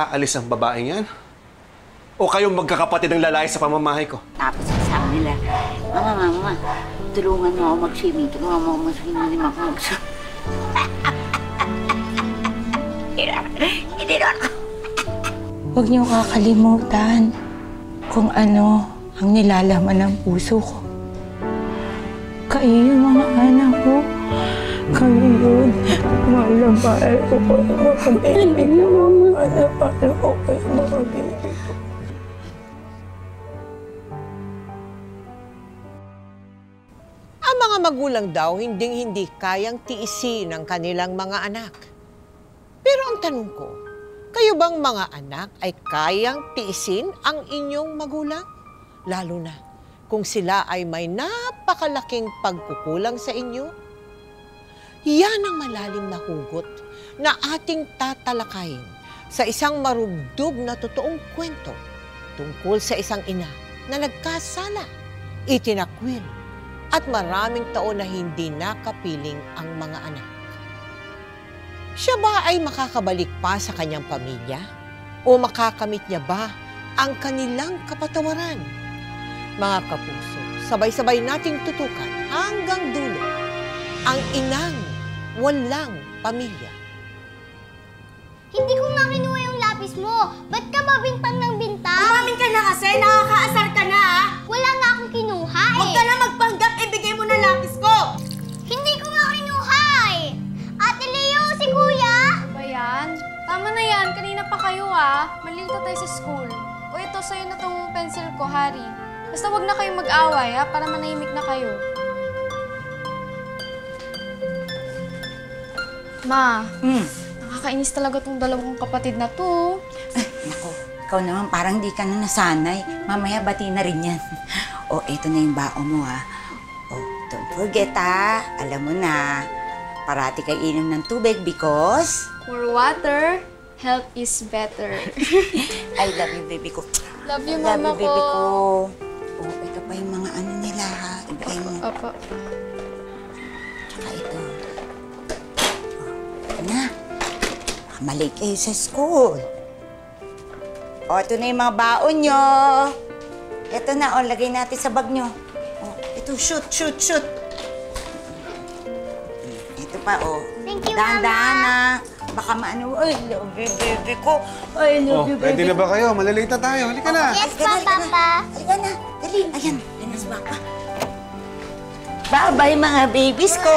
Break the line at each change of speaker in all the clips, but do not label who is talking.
Aalis ang babaeng yan? O kayong magkakapatid ng lalaki sa pamamahay ko?
Tapos sabi nila, Mama, tulungan mo ako mag-swimming. Tulungan mo ako mag-swimming. Hindi na ako.
Huwag niyo kakalimutan kung ano ang nilalaman ng puso ko. Kayo yung mga anak ko. Kayo yun. Mahal ko kayo mga baby ko. Mahal ko kayo mga baby ko.
Ang mga magulang daw hinding-hindi kayang tiisin ang kanilang mga anak. Pero ang tanong ko, kayo bang mga anak ay kayang tiisin ang inyong magulang? Lalo na kung sila ay may napakalaking pagkukulang sa inyo? Yan ang malalim na hugot na ating tatalakayin sa isang marugdog na totoong kwento tungkol sa isang ina na nagkasala, itinakwil, at maraming taon na hindi nakapiling ang mga anak. Siya ba ay makakabalik pa sa kanyang pamilya? O makakamit niya ba ang kanilang kapatawaran? Mga kapuso, sabay-sabay nating tutukan hanggang dulo ang inang walang pamilya.
Hindi ko nga kinuha yung lapis mo. Ba't ka ba bintang ng bintang?
Umamin ka na kasi, nakakaasar ka na ha?
Wala nga akong kinuha eh.
Huwag ka na magpanggap, ibigay mo na lapis ko!
Hindi ko nga kinuha eh. Ate Leo, si Kuya!
Ano ba yan? Tama na yan, kanina pa kayo ah. Malilito tayo sa school. O ito, sa'yo na tong pencil ko, Harry. Basta wag na kayong mag-away ha, para manahimik na kayo. Ma, nakakainis talaga tong dalawang kapatid na to.
Ay, naku. Ikaw naman parang di ka na nasanay. Mamaya bati na rin yan. O, eto na yung baon mo, ha. O, don't forget, ha. Alam mo na, parati kayo inom ng tubig because...
More water, health is better.
I love you, baby ko.
Love you,
I
mama
love you, baby ko.
ko.
O, ito pa yung mga ano nila, ha. Ibigay mo.
Opo.
Tsaka ito. O, na. Malate kayo sa school. O, ito na yung mga baon nyo. Ito na, o, lagay natin sa bag nyo. O, ito, shoot. Ito pa, o.
Thank you,
Dahan-dahan
Mama.
na. Baka maano, ay, love you, baby ko. Ay, love you, baby
Ready na
ko.
ba kayo? Malalate na tayo. Halika na.
Yes pa, Papa.
Halika na, dali. Ayan, linas ba pa? Bye-bye, mga babies ko.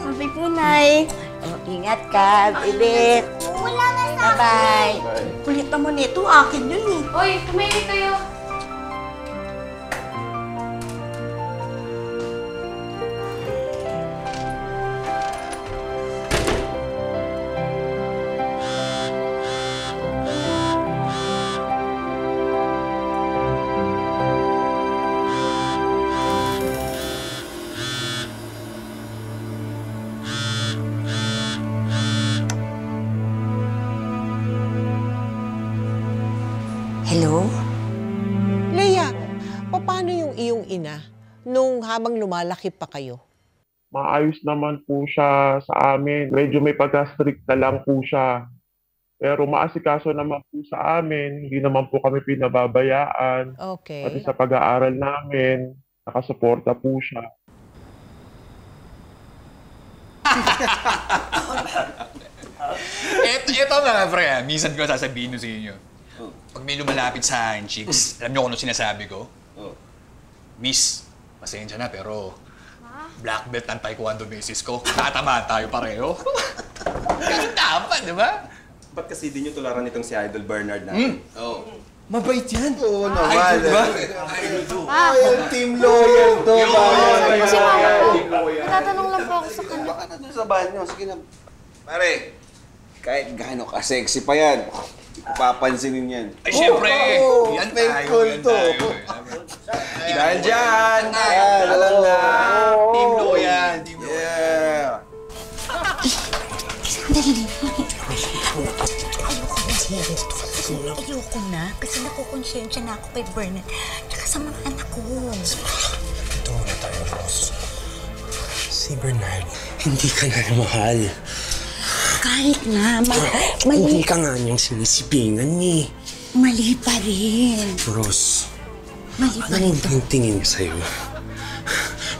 Sabi po, Nay. O, ingat ka, baby.
Wala na sa
Bye-bye.
Kulit naman ito, akin yun eh.
Uy, tumahimik kayo.
Hello?
Leia, paano yung iyong ina nung habang lumalaki pa kayo?
Maayos naman po siya sa amin. Medyo may pagka-strict na lang po siya. Pero maasikaso naman po sa amin. Hindi naman po kami pinababayaan.
Okay.
Pati sa pag-aaral namin, nakasuporta po siya.
Ito mga pre, minsan ko sasabihin sa inyo. Pag may lumalapit sa akin, chicks, alam niyo kung ano sinasabi ko? Miss, pasensya na pero black belt ang taekwondo basis ko. Tatamaan tayo pareho. Ganun dapat, di ba?
Ba't kasi di nyo tularan itong si Idol Bernard natin?
Oo. Mabait yan. Oo
naman.
diba?
Ah,
Team loyal to.
kasi mama po, natatanong lang po ako sa kanya.
Baka na doon sa banyo. Sige na. Pare, kahit gaano ka-sexy pa yan, hindi ko papansinin yan.
Ay, syempre! Yan tayo, yan tayo.
Dahil dyan! Alam na!
Team loyal, team loyal.
Yeah!
Ayoko na, kasi nakukonsensya na ako kay Bernard, tsaka sa mga anak ko.
Ito muna tayo, Ross. Si Bernard, hindi ka na mahal.
kahit na,
Hindi ka nga niyang sinisipingan eh.
mali pa rin.
Rose,
Mali pa
ano
rin to.
yung tingin niya sa'yo?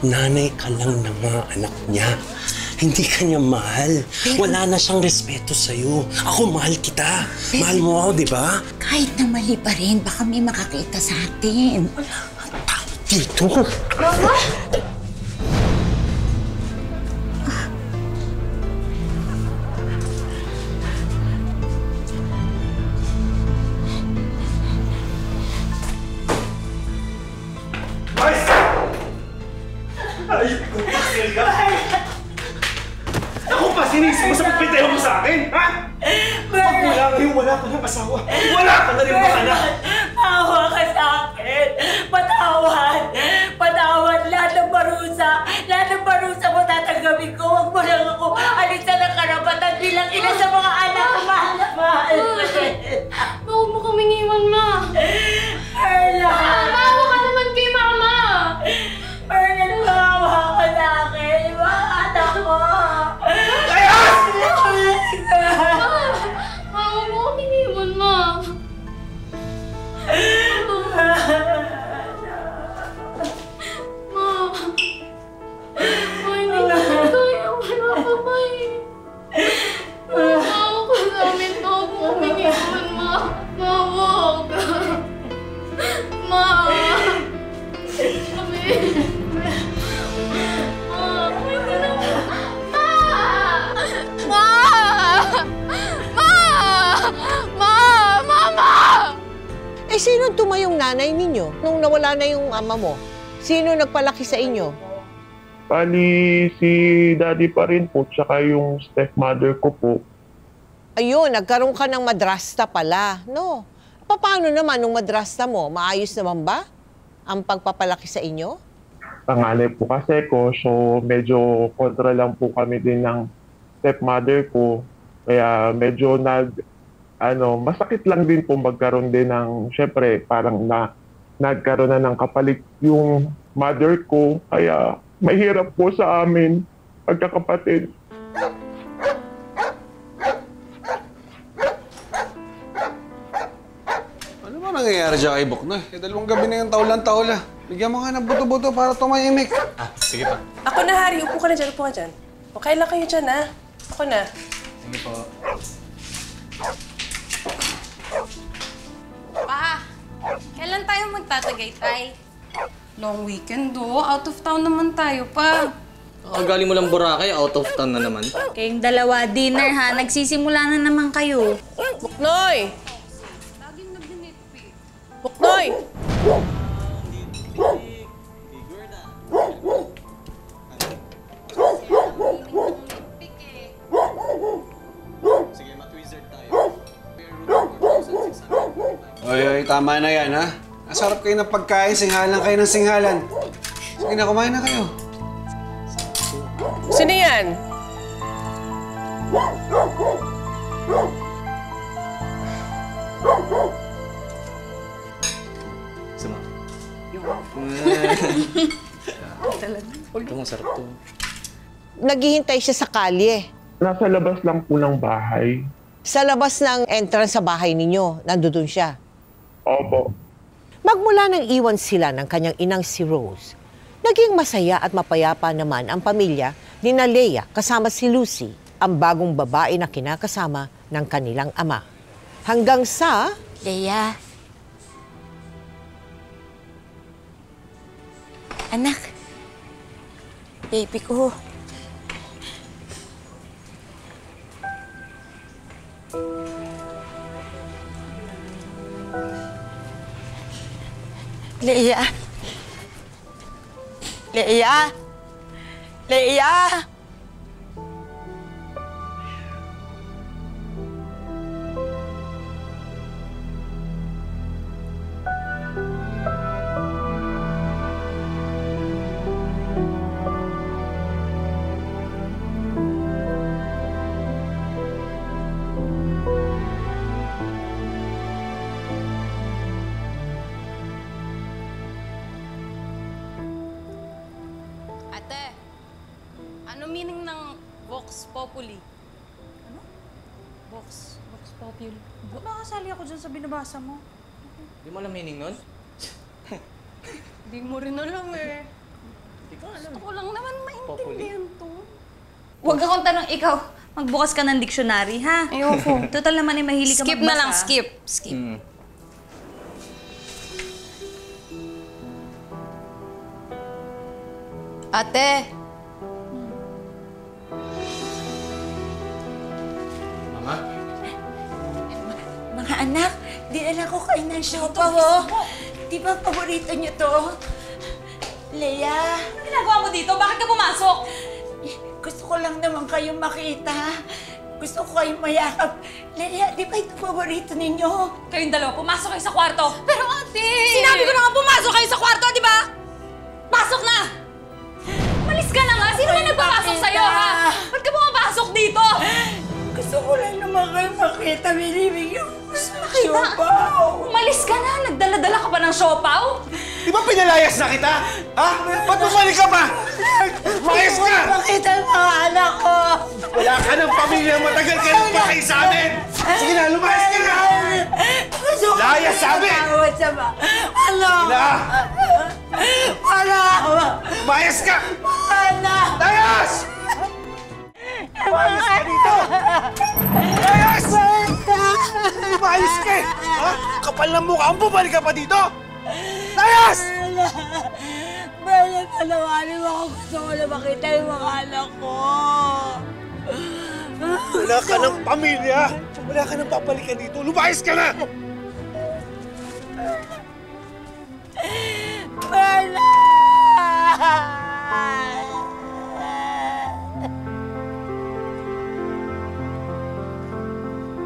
Nanay ka lang ng mga anak niya. Hindi ka niya mahal. Wala na siyang respeto sa'yo. Ako, mahal kita. Mahal mo ako, di ba?
Kahit na mali pa rin, baka may makakita sa atin.
Dito.
Ako pa, sinisip mo sa pagpintayo mo sa akin, ha? Pag wala ngayon, wala ka ng asawa. Wala ka na rin mga anak.
Awa ka sa akin. Patawad. Patawad. Lahat ng parusa mo tatanggapin ko. Huwag mo lang ako alisan ng karapatan bilang ina sa mga anak ko. Mahal na mahal ko.
Huwag mo kaming iwan, Ma.
Erla.
Maawa ka naman kay Mama.
Erla, nakawa ka sa akin. Mga anak ko.
Ma, huwag mo kaming iwan, Ma. Hindi ko kaya. Wala ka ba eh. Maawa ka sa amin. Huwag mo kaming iwan, Ma. Maawa ka. Ma. Kami.
Eh, sino tumayong nanay ninyo nung nawala na yung ama mo? Sino nagpalaki sa inyo?
Bali, si daddy pa rin po, tsaka yung stepmother ko po.
Ayun, nagkaroon ka ng madrasta pala, no? Paano naman nung madrasta mo? Maayos naman ba ang pagpapalaki sa inyo?
Panganay po kasi ko, so medyo kontra lang po kami din ng stepmother ko. Kaya medyo masakit lang din po magkaroon din ng, syempre, parang nagkaroon na ng kapalit yung mother ko. Kaya mahirap po sa amin, pagkakapatid.
Ano ba nangyayari dyan kay Buknoy? Dalawang gabi na yung taulan-taula. Bigyan mo nga ng buto-buto para tumahimik.
Sige pa.
Ako na, Harry. Upo ka na dyan. Upo ka dyan. Okay lang kayo dyan, ha? Ako na.
Sige po.
Pa, kailan tayo magtatagaytay? Long weekend out of town naman tayo pa.
Kakagaling mo lang Boracay, out of town na naman.
Kayong dalawa, dinner ha, nagsisimula na naman kayo.
Buknoy! Buknoy!
Oy, tama na yan, ha? Nasarap kayo ng pagkain, singhalan kayo ng singhalan. Sige na, kumain na kayo.
Sino yan?
Sama. Ito, masarap to.
Naghihintay siya sa kalye.
Nasa labas lang po ng bahay.
Sa labas ng entrance sa bahay ninyo, nandoon siya.
Opo.
Magmula nang iwan sila ng kanyang inang si Rose, naging masaya at mapayapa naman ang pamilya ni Leia kasama si Lucy, ang bagong babae na kinakasama ng kanilang ama. Hanggang sa...
Leia. Anak. Baby ko. Leia. Leia. Leia.
Ate, ano meaning ng Vox Populi? Vox Populi. Makasali ako dyan sa binabasa mo.
Di mo alam meaning nun?
Hindi mo rin alam eh. Gusto ko lang naman maintindihan to.
Huwag akong tanong, ikaw, magbukas ka ng dictionary, ha?
Ayoko.
Total naman ay mahilig ka
Skip
magbasa.
na lang, skip. Skip. Ate!
Mama?
Mga anak, dinala ko kayo ng siopaw, oh. Di ba paborito niyo to? Leia?
Ano ginagawa mo dito? Bakit ka pumasok?
Gusto ko lang naman kayong makita. Gusto ko kayong mayakap. Leia, di ba ito paborito ninyo?
Kayong dalawa, pumasok kayo sa kwarto.
Pero ate!
Sinabi ko na nga pumasok kayo sa kwarto, di ba? Pasok na! Malis ka na nga! Sino ba nagpapasok sa'yo, ha? Ba't ka pumapasok dito?
Gusto ko lang naman kayong makita. Binibigyan ko sa
Makita?
siopaw.
Umalis ka na! Nagdala-dala ka pa ng siopaw?
Di ba pinalayas na kita? Ha? Ba't bumalik ka pa? Mayas ka!
Makita ang mga anak ko!
Wala ka ng pamilya, matagal ka nang pakay sa amin! Sige na, lumayas ka na!
Gusto ko
Layas, sabi!
matawad sa ba? Ano?
Sila!
Ano?
Lumayas ka!
Ano?
Layas! Lumayas ka dito! Layas! Lumayas ka eh! Ha? Kapal ng mukha ang bumalik ka pa dito! Layas!
Bella, panawarin mo ako. Gusto ko na makita yung mga anak ko.
Wala ka ng pamilya! Wala ka ng papalikan dito! Lumayas ka na!
Bella!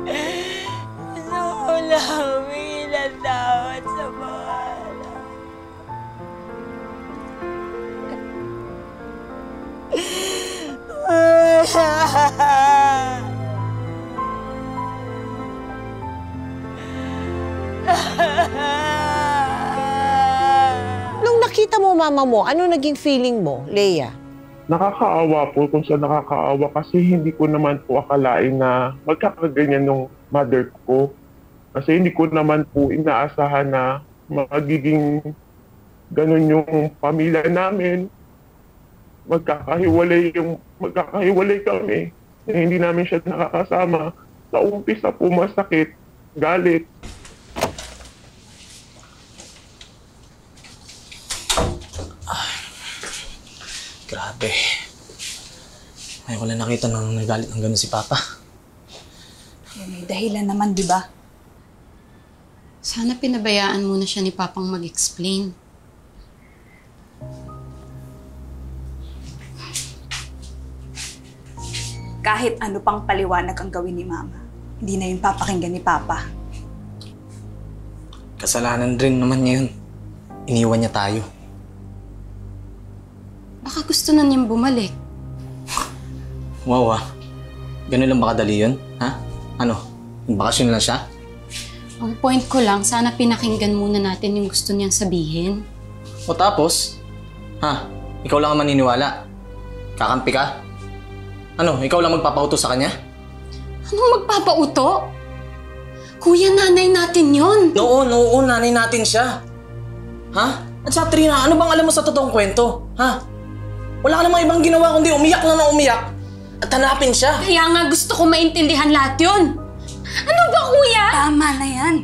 Gusto ko lang humingi ng tawad sa mga anak.
Nung nakita mo mama mo, ano naging feeling mo, Leia?
Nakakaawa po kung sa nakakaawa kasi hindi ko naman po akalain na magkakaganyan ng mother ko. Kasi hindi ko naman po inaasahan na magiging ganun yung pamilya namin. Magkakahiwalay kami. Hindi namin siya nakakasama. Sa umpisa po masakit, galit.
Grabe. Ngayon ko lang nakita nang nagalit ng gano'n si Papa.
May dahilan naman, di ba?
Sana pinabayaan muna siya ni Papang mag-explain.
Kahit ano pang paliwanag ang gawin ni Mama, hindi na yung papakinggan ni Papa.
Kasalanan rin naman niya yun. Iniwan niya tayo.
Baka gusto na niyang bumalik.
Wow ah. Ganun lang ba kadali yun? Ha? Ano? Bakasyon lang siya?
Ang point ko lang, sana pinakinggan muna natin yung gusto niyang sabihin.
O tapos? Ha? Ikaw lang ang maniniwala? Kakampi ka? Ano? Ikaw lang magpapauto sa kanya?
Anong magpapauto? Kuya, nanay natin yon.
Oo, nanay natin siya. Ha? At sa Trina, ano bang alam mo sa totoong kwento? Ha? Wala ka namang ibang ginawa kundi umiyak lang na umiyak at hanapin siya.
Kaya nga gusto ko maintindihan lahat yun. Ano ba, kuya?
Tama na yan.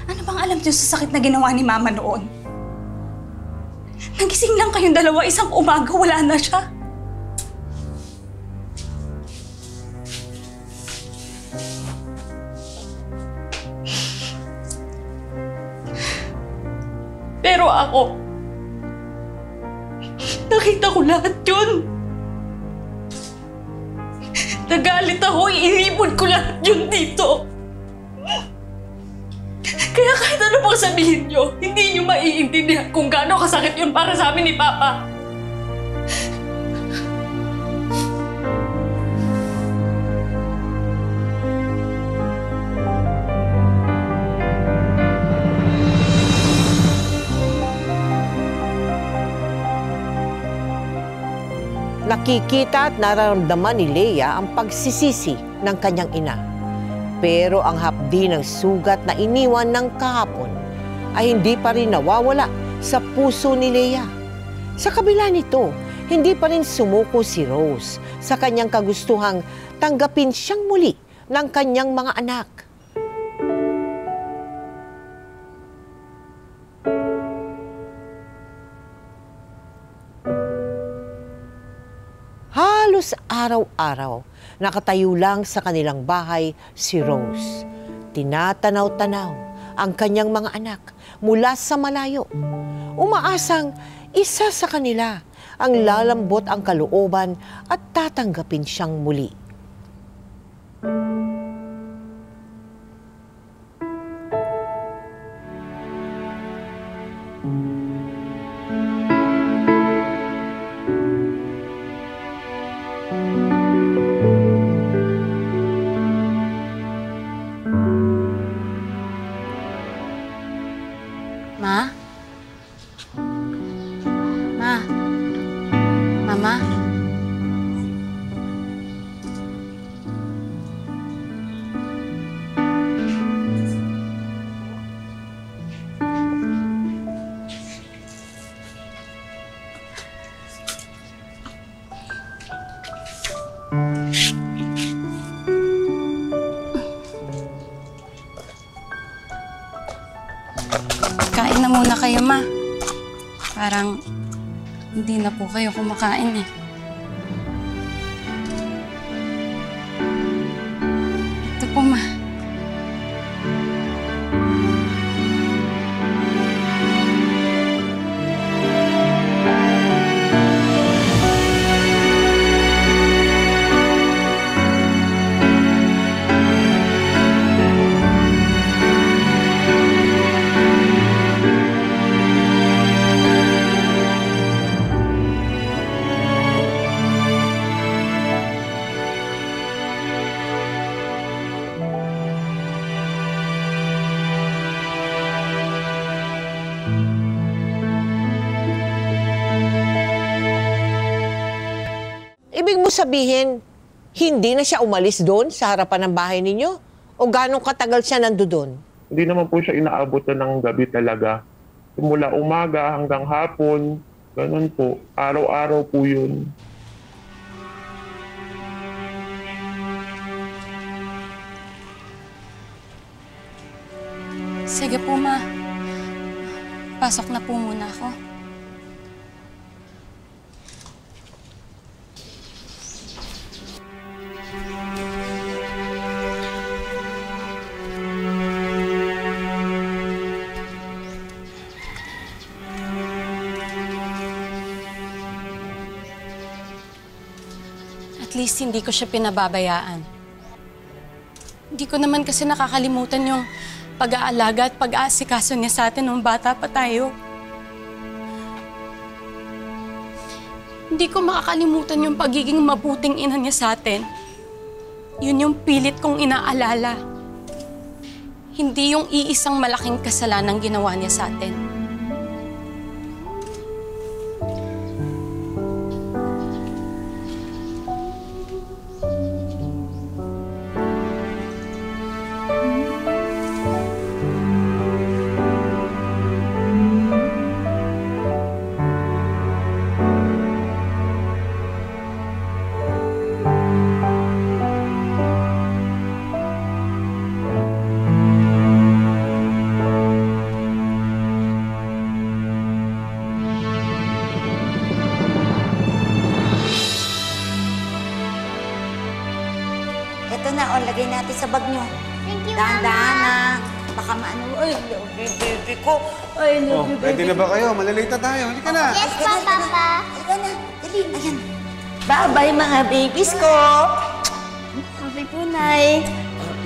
Ano bang alam niyo sa sakit na ginawa ni Mama noon? Nagising lang kayong dalawa, isang umaga, wala na siya. Pero ako, nakita ko lahat yun. Nagalit ako, inipon ko lahat yun dito. Kaya kahit ano pang sabihin nyo, hindi nyo maiintindihan kung gaano kasakit yun para sa amin ni Papa.
Nakikita at nararamdaman ni Leia ang pagsisisi ng kanyang ina. Pero ang hapdi ng sugat na iniwan ng kahapon ay hindi pa rin nawawala sa puso ni Leia. Sa kabila nito, hindi pa rin sumuko si Rose sa kanyang kagustuhang tanggapin siyang muli ng kanyang mga anak. Halos araw-araw, nakatayo lang sa kanilang bahay si Rose. Tinatanaw-tanaw ang kanyang mga anak mula sa malayo. Umaasang isa sa kanila ang lalambot ang kalooban at tatanggapin siyang muli.
Ma? Ma? Mama? Kain na muna kayo, Ma. Parang hindi na po kayo kumakain eh. Ito po, Ma.
Ibig mo sabihin, hindi na siya umalis doon sa harapan ng bahay ninyo? O ganong katagal siya nandoon?
Hindi naman po siya inaabot ng gabi talaga. Mula umaga hanggang hapon, ganun po. Araw-araw po yun.
Sige po, Ma. Pasok na po muna ako. At least hindi ko siya pinababayaan. Hindi ko naman kasi nakakalimutan yung pag-aalaga at pag-aasikaso niya sa atin nung bata pa tayo. Hindi ko makakalimutan yung pagiging mabuting ina niya sa atin. Yun yung pilit kong inaalala. Hindi yung iisang malaking kasalanang ginawa niya sa atin.
Ito na, o, lagay natin sa bag nyo.
Thank you,
Dahan-dahan
Mama.
na. Baka maano, ay, baby ko. Ay,
Oh, ready na ba kayo? Malalate na tayo. Halika na.
Yes, Papa.
Halika na, dali, ayan. Bye-bye, mga babies ko. Bye-bye po, Nay.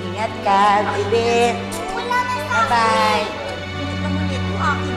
Ingat ka, baby.
Wala na sa
Bye-bye. Ingat ka muna ito, akin.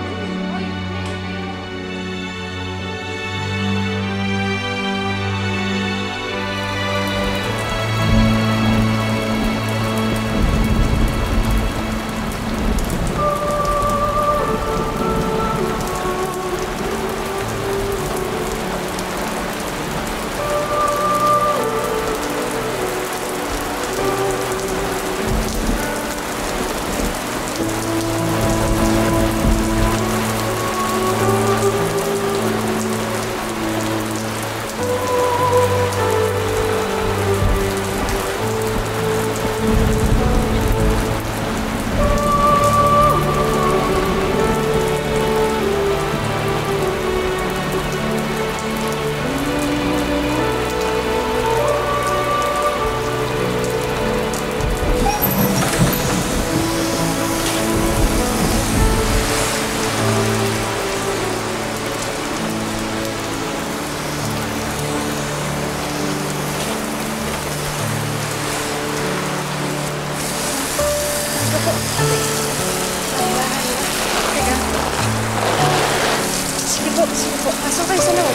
Pasok kayo sa loob.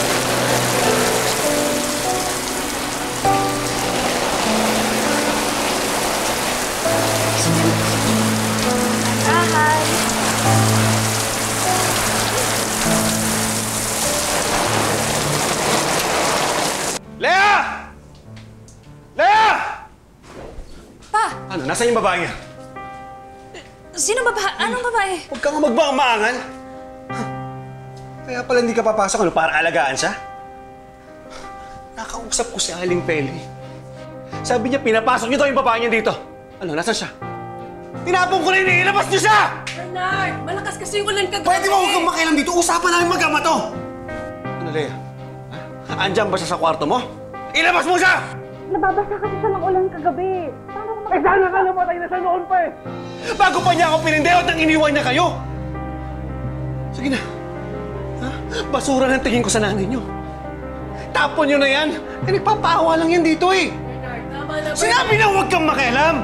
Hi!
Lea! Lea!
Pa!
Ano, nasaan yung babae niya?
Sino babae? Anong babae?
Huwag kang magbangamangan. Kaya pala hindi ka papasok, ano, para alagaan siya? Nakausap ko si Aling Peli. Sabi niya, pinapasok niyo daw yung babae niya dito. Ano, nasaan siya? Tinapon ko na yun, ilabas niyo siya!
Bernard, malakas kasi yung ulan kagabi.
Pwede mo huwag kang makialam dito. Usapan namin mag-ama to. Ano, Lea? Ha? Andyan ba siya sa kwarto mo? Ilabas mo siya!
Nababasa kasi siya ng ulan kagabi.
Eh, sana ka namatay na siya noon pa eh! Bago pa niya ako pinindeot nang iniwan niya kayo! Sige na. Ha? Basura ng tingin ko sa nanay niyo. Tapon niyo na yan. Eh, nagpapaawa lang yan dito eh.
Bernard, tama na, Bernard.
Sinabi na huwag kang makialam!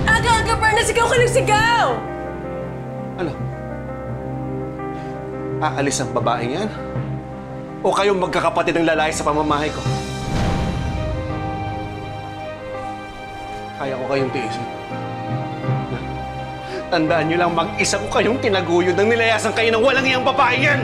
Aga-aga, Bernard, sigaw ka ng sigaw!
Ano? Aalis ang babaeng yan? O kayong magkakapatid ng lalaki sa pamamahay ko? Kaya ko kayong tiisin. Tandaan niyo lang, mag-isa ko kayong tinaguyod nang nilayasan kayo ng walang iyang babaeng yan!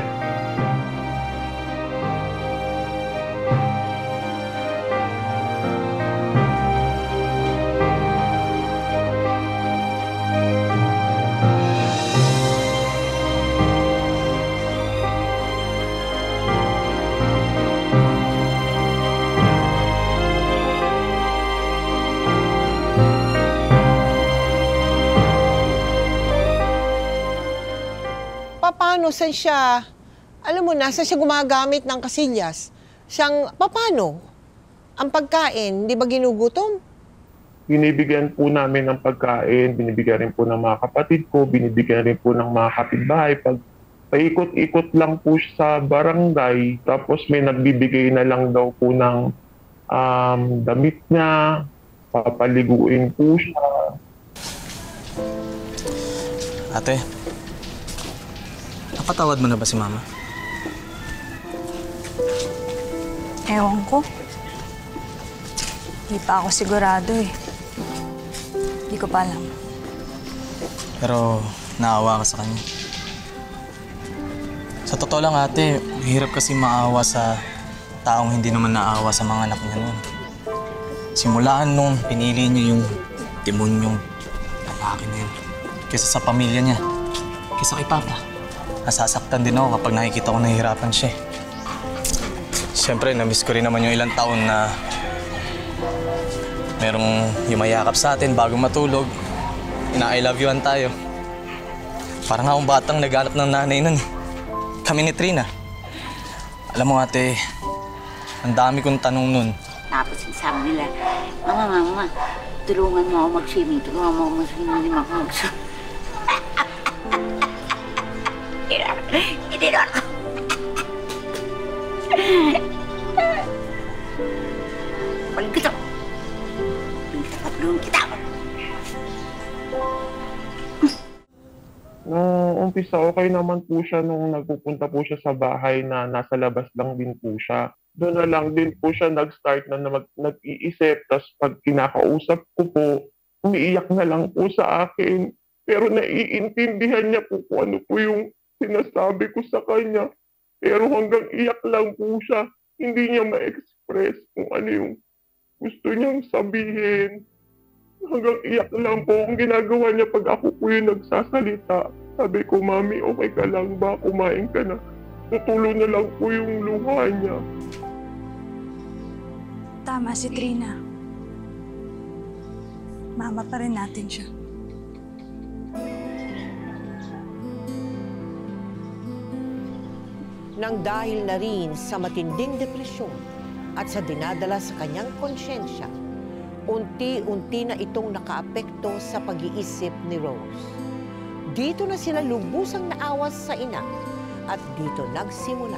Paano saan siya, alam mo na, saan siya gumagamit ng kasilyas? Paano? Ang pagkain, di ba ginugutom?
Binibigyan po namin ng pagkain, binibigyan rin po ng mga kapatid ko, binibigyan rin po ng mga kapitbahay. Pag paikot-ikot lang po siya sa barangay, tapos may nagbibigay na lang daw po ng damit niya, papaliguin po siya.
Ate, napatawad mo na ba si Mama?
Ewan ko. Hindi pa ako sigurado eh. Hindi ko pa alam.
Pero naawa ka sa kanya. Sa totoo lang ate, mahirap kasi maawa sa taong hindi naman naawa sa mga anak niya noon. Simulaan nung pinili niyo yung demonyong lalaki na yun. Kesa sa pamilya niya. Kesa kay Papa. Nasasaktan din ako kapag nakikita ko nahihirapan siya. Siyempre, na-miss ko rin naman yung ilang taon na merong yumayakap sa atin bago matulog. I love you-an tayo. Parang akong batang naghanap ng nanay nun. Kami ni Trina. Alam mo ate, ang dami kong tanong nun.
Tapos sabi nila, Mama, tulungan mo ako mag-swimming. Tulungan mo ako mag-swimming. Hindi mo ako mag-swimming. Hindi na ako. Paling kita. Tulungan kita.
Nung umpisa, okay naman po siya nung nagpupunta po siya sa bahay na nasa labas lang din po siya. Doon na lang din po siya nag-start na nag-iisip. Tapos pag kinakausap ko po, umiiyak na lang po sa akin. Pero naiintindihan niya po kung ano po yung sinasabi ko sa kanya. Pero hanggang iyak lang po siya. Hindi niya ma-express kung ano yung gusto niyang sabihin. Hanggang iyak lang po ang ginagawa niya pag ako po yung nagsasalita. Sabi ko, Mami, okay ka lang ba? Kumain ka na. Tutulo na lang po yung luha niya.
Tama si Trina. Mama pa rin natin siya.
Nang dahil na rin sa matinding depresyon at sa dinadala sa kanyang konsyensya, unti-unti na itong nakaapekto sa pag-iisip ni Rose. Dito na sila lubusang naawas sa ina at dito nagsimula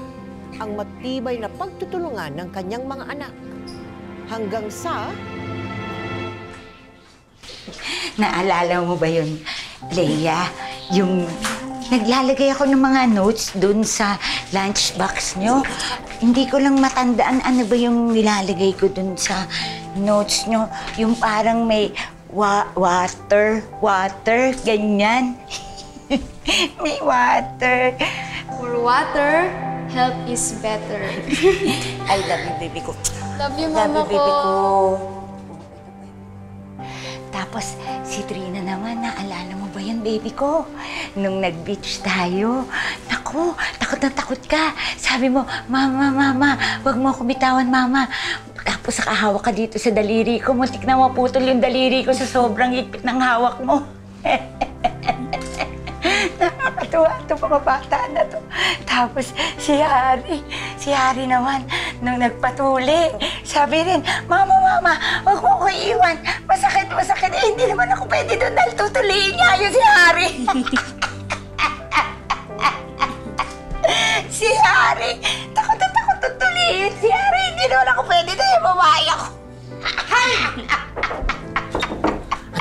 ang matibay na pagtutulungan ng kanyang mga anak. Hanggang sa...
Naalala mo ba yun, Leia? Yung naglalagay ako ng mga notes dun sa lunchbox nyo. Hindi ko lang matandaan ano ba yung nilalagay ko dun sa notes nyo. Yung parang may water, ganyan. May water.
For water, health is better.
I love you, baby ko.
Love you, mama
Love you, baby
ko.
ko. Tapos, si Trina naman, naalala mo ba yan, baby ko? Nung nag-beach tayo, naku, takot na takot ka. Sabi mo, mama, wag mo ako bitawan, mama. Tapos nakahawak ka dito sa daliri ko. Muntik na maputol yung daliri ko sa sobrang higpit ng hawak mo. Nakakatuwa itong mga bata na to. Tapos si Hari naman, nung nagpatuli, sabi rin, Mama, wag mo ko iwan. Masakit. Eh, hindi naman ako pwede doon dahil tutuliin niya yun si Hari. Si Hari, takot tutuliin. Si Hari, hindi naman ako pwede dahil babae ako.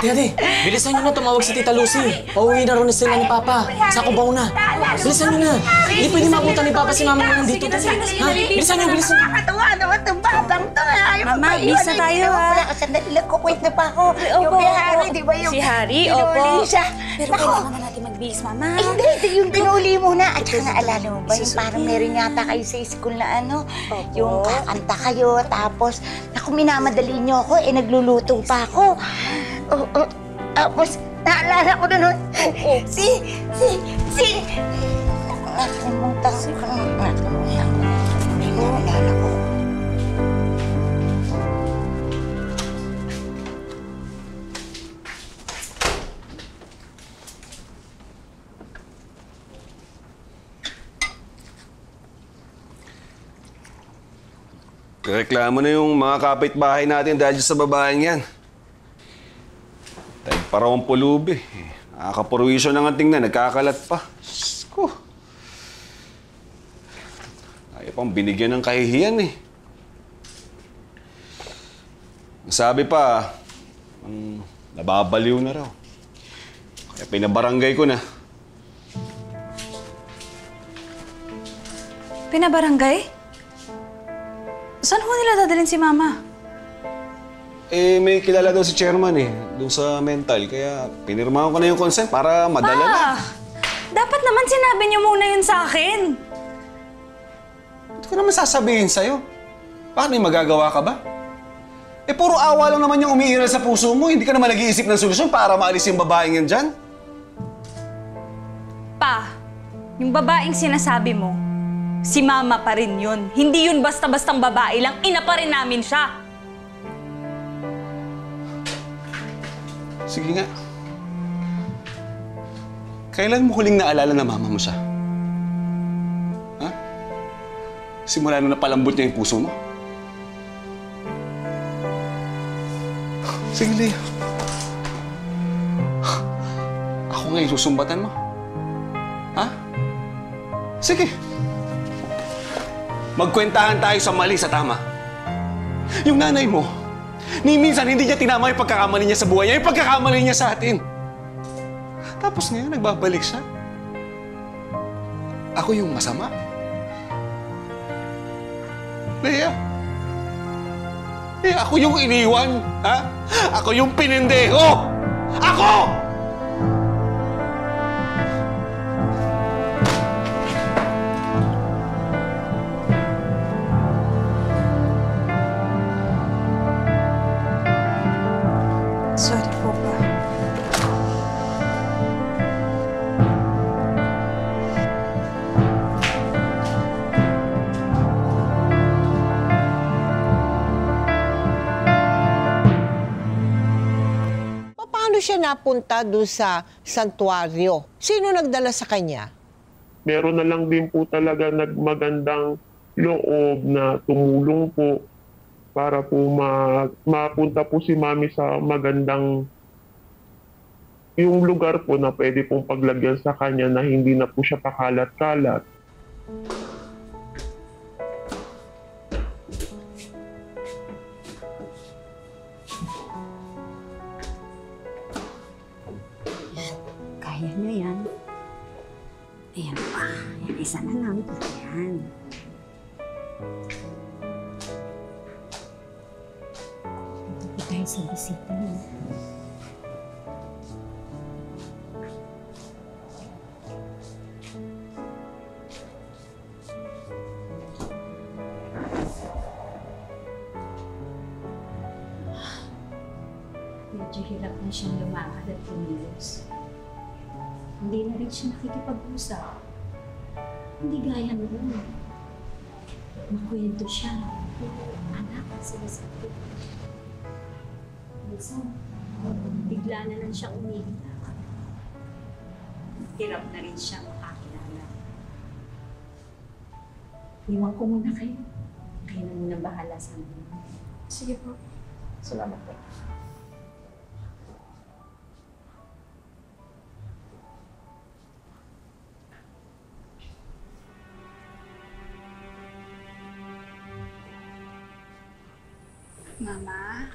Ate, bilisan nyo na tumawag si Tita Lucy. Pauwi na rin sila ni Papa. Sa kubaw na. Bilisan nyo na. Hindi pwede mabutan ni Papa si Mama na nandito. Bilisan nyo.
Nakakatawa naman itong batang to.
Mama, bisa tayo ha.
Wala ka, sandali lang, kukwit na pa ako. Yung si Hari, di ba yung
si Hari,
pinuli siya?
Pero kailangan na natin magbihis, Mama.
Hindi, yung pinuli muna. At saka naalala mo ba, yung parang meron yata kayo sa school na ano, yung kakanta kayo, tapos, naku, minamadali niyo ako, nagluluto pa ako. Tapos, naalala ko na nun, nakalimutan ko. Naalala ko.
Reklamo na yung mga kapitbahay natin dahil sa babaeng yan. Dahil parang pulubi. Nakakapurwisyo na nga tingnan, nagkakalat pa. Ko. Ayaw pang binigyan ng kahihiyan eh. Sabi pa, nababaliw na raw. Kaya pinabarangay ko na.
Pinabarangay? Saan ho nila dadalhin si Mama?
Eh, may kilala daw si chairman eh, doon sa mental. Kaya pinirmahan ko na yung consent para madala na.
Dapat naman sinabi niyo muna yun sa akin.
Ba't ko naman sasabihin sa'yo? Paano yung magagawa ka ba? Eh, puro awa lang naman yung umiiral sa puso mo. Hindi ka naman nag-iisip ng solusyon para maalis yung babaeng yan dyan.
Pa, yung babaeng sinasabi mo, si Mama pa rin yun. Hindi yun basta-bastang babae lang. Ina pa rin namin siya.
Sige nga. Kailan mo huling naalala na mama mo siya? Ha? Simula nung napalambot niya yung puso mo? Sige, Leo. Ako nga yung susumbatan mo. Ha? Sige. Magkwentahan tayo sa mali sa tama. Yung nanay mo, ni minsan hindi niya tinama yung pagkakamali niya sa buhay niya, yung pagkakamali niya sa atin. Tapos ngayon, nagbabalik siya. Ako yung masama. Lea, ako yung iniwan, ha? Ako yung pinindeho! Ako!
Sorry po ba?
Paano siya napunta doon sa santuario? Sino nagdala sa kanya?
Meron na lang din po talaga nagmagandang loob na tumulong po para po mapunta po si Mami sa magandang yung lugar po na pwede pong paglagyan sa kanya na hindi na po siya pakalat-kalat.
Kaya niyo yan. Isa na lang. Yan. Ito tayo sa bisita mo.
Medyo hirap na siyang lumakad at kumilos. Hindi na rin siya nakikipag-usap. Hindi gaya noon. Makwento siya. Anak, sinasabi. Minsan, bigla na lang siyang umiiyak. Hirap na rin siyang makakilala. Iwan ko muna kayo. Kayo na muna bahala sa amin.
Sige po.
Salamat po.
Mama?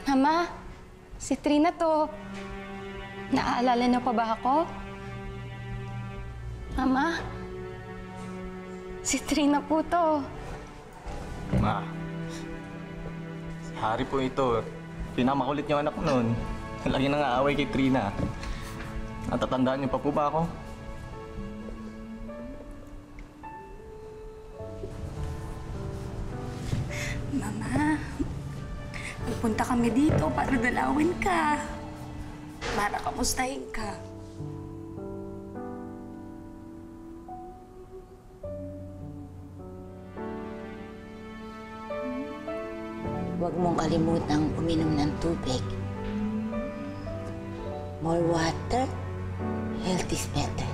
Mama, si Trina to. Naaalala niyo pa ba ako? Mama, si Trina po to.
Ma, si Harry po ito. Pinamakulit yung anak ko noon. Lagi nang aaway kay Trina. Natatandaan niyo pa po ba ako?
Mama, pupunta kami dito para dalawin ka. Para kamustahin ka.
Huwag mong kalimutang uminom ng tubig. More water, health is better.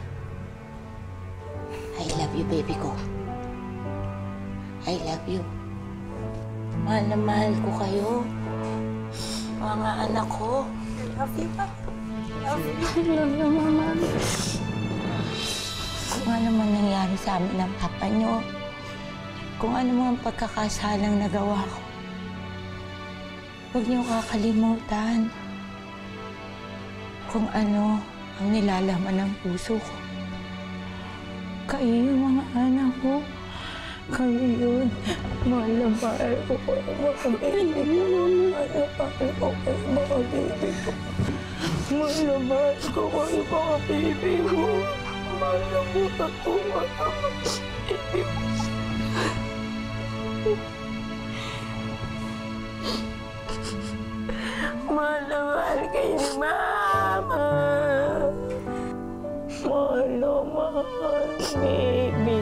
I love you, baby ko. I love you. Mahal na mahal ko kayo. Mga anak ko. Love you, pa. Love you.
Love you, Mama. Kung ano man nangyari sa amin ng papa niyo, kung ano man pagkakasalang nagawa ko, huwag niyo kakalimutan kung ano ang nilalaman ng puso ko. Kayo yung mga anak ko. Kayo yun. Mahal na mahal ko kayo, mga baby ko. Mahal na mahal ko kayo, mga baby ko. Mahal na mahal ko kayo, mga baby ko. Mahal na muna ko, mga baby ko. Mahal na mahal kayo ni Mama. Mahal na mahal, baby.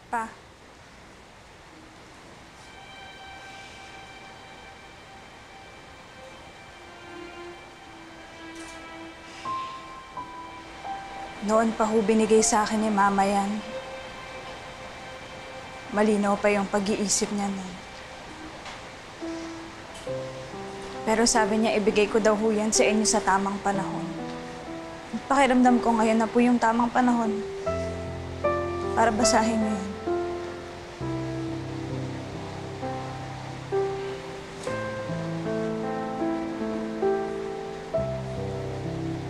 Pa.
Noon pa ho binigay sa akin ni Mama yan. Malinaw pa yung pag-iisip niya noon. Pero sabi niya ibigay ko daw ho yan sa inyo sa tamang panahon. Pakiramdam ko ngayon na po yung tamang panahon para basahin niyo yan.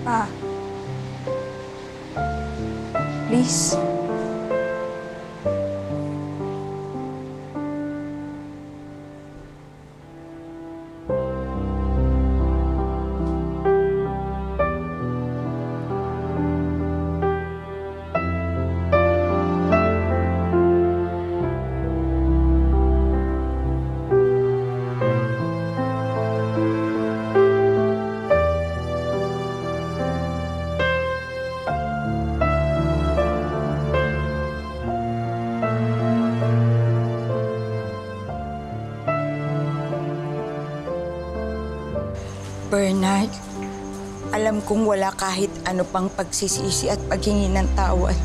Pa. Please.
Bernard, alam kong wala kahit ano pang pagsisisi at paghingi ng tawad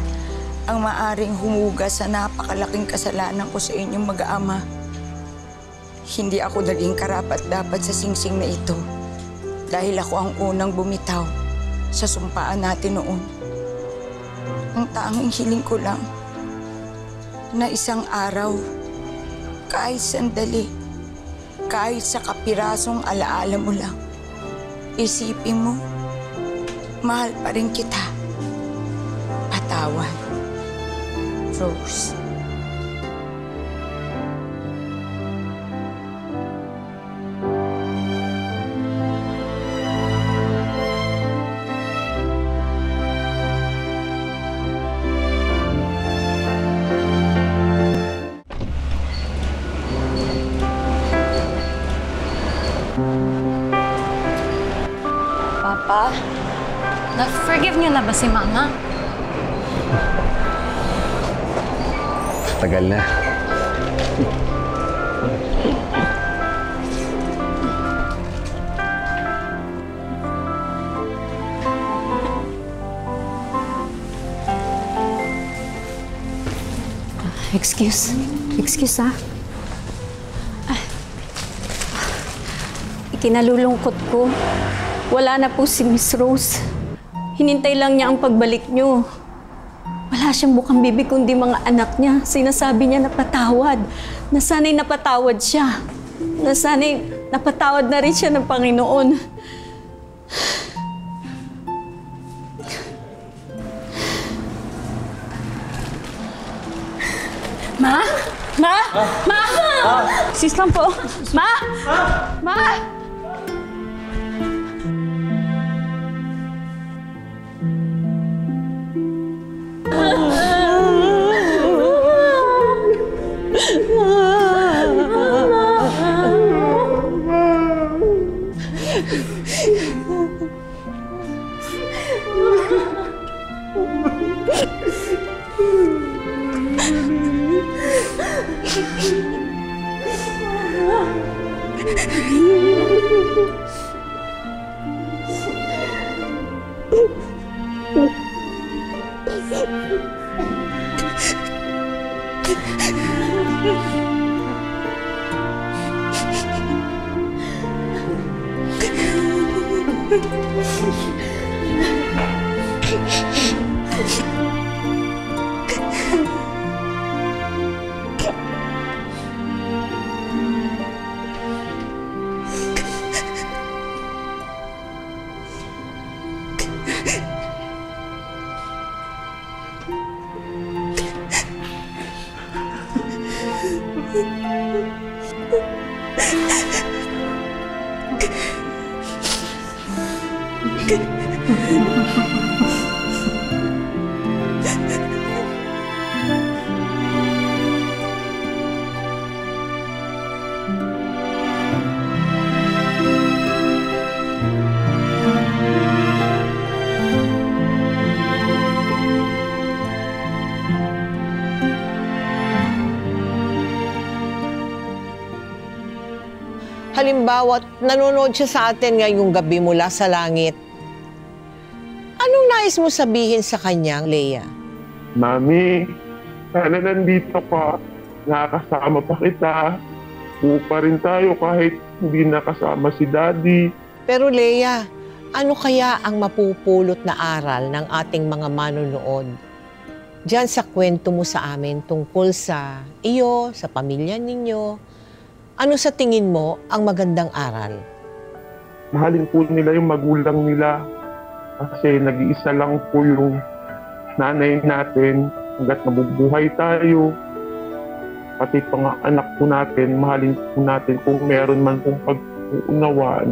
ang maaring humugas sa napakalaking kasalanan ko sa inyong mag-aama. Hindi ako naging karapat-dapat sa singsing na ito dahil ako ang unang bumitaw sa sumpaan natin noon. Ang tanging hiling ko lang na isang araw, kahit sandali, kahit sa kapirasong alaala mo lang, isipin mo, mahal pa rin kita. Patawad. Rose.
Papa, na-forgive niyo na ba si Mama?
Tagal na.
Excuse ah. Ikinalulungkot ko. Wala na po si Miss Rose. Hinintay lang niya ang pagbalik niyo. Wala siyang bukang bibig kundi mga anak niya. Sinasabi niya napatawad. Nasanay napatawad siya. Nasanay napatawad na rin siya ng Panginoon.
Ma? Ma? Ma? Sis lang po. Ma? Ma?
Halimbawa, nanonood siya sa atin ngayong gabi mula sa langit. Anong nais mo sabihin sa kanya, Leia?
Mami, sana nandito ka. Nakakasama pa kita. Buo pa rin tayo kahit hindi nakasama si Daddy.
Pero Leia, ano kaya ang mapupulot na aral ng ating mga manonood diyan sa kwento mo sa amin tungkol sa iyo, sa pamilya ninyo? Ano sa tingin mo ang magandang aral?
Mahalin po nila yung magulang nila kasi nag-iisa lang po yung nanay natin hanggat nabubuhay tayo. Pati pang anak po natin, mahalin po natin kung meron man pong pag-uunawaan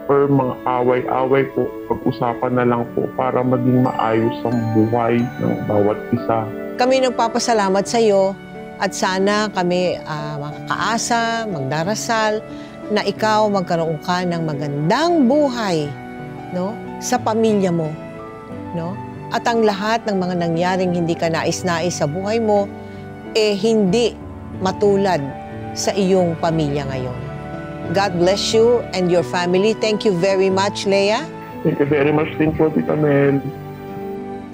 or mga away-away po, pag-usapan na lang po para maging maayos ang buhay ng bawat isa.
Kami nagpapasalamat sa iyo. At sana kami makakaasa, magdarasal, na ikaw magkaroon ka ng magandang buhay, no? Sa pamilya mo. No? At ang lahat ng mga nangyaring hindi ka nais-nais sa buhay mo, hindi matulad sa iyong pamilya ngayon. God bless you and your family. Thank you very much, Leia.
Thank you very much din po, Tita Mel.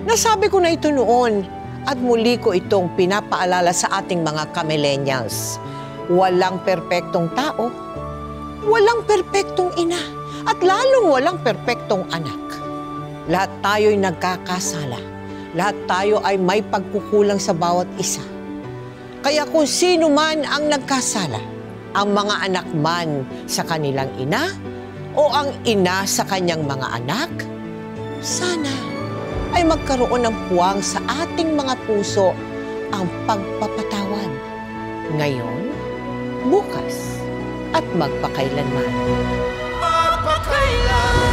Nasabi ko na ito noon at muli ko itong pinapaalala sa ating mga ka-millennials. Walang perpektong tao, walang perpektong ina, at lalong walang perpektong anak. Lahat tayo'y nagkakasala. Lahat tayo ay may pagkukulang sa bawat isa. Kaya kung sino man ang nagkasala, ang mga anak man sa kanilang ina o ang ina sa kanyang mga anak, sana ay magkaroon ng puwang sa ating mga puso ang pagpapatawad. Ngayon, bukas, at magpakailanman.
Magpakailanman.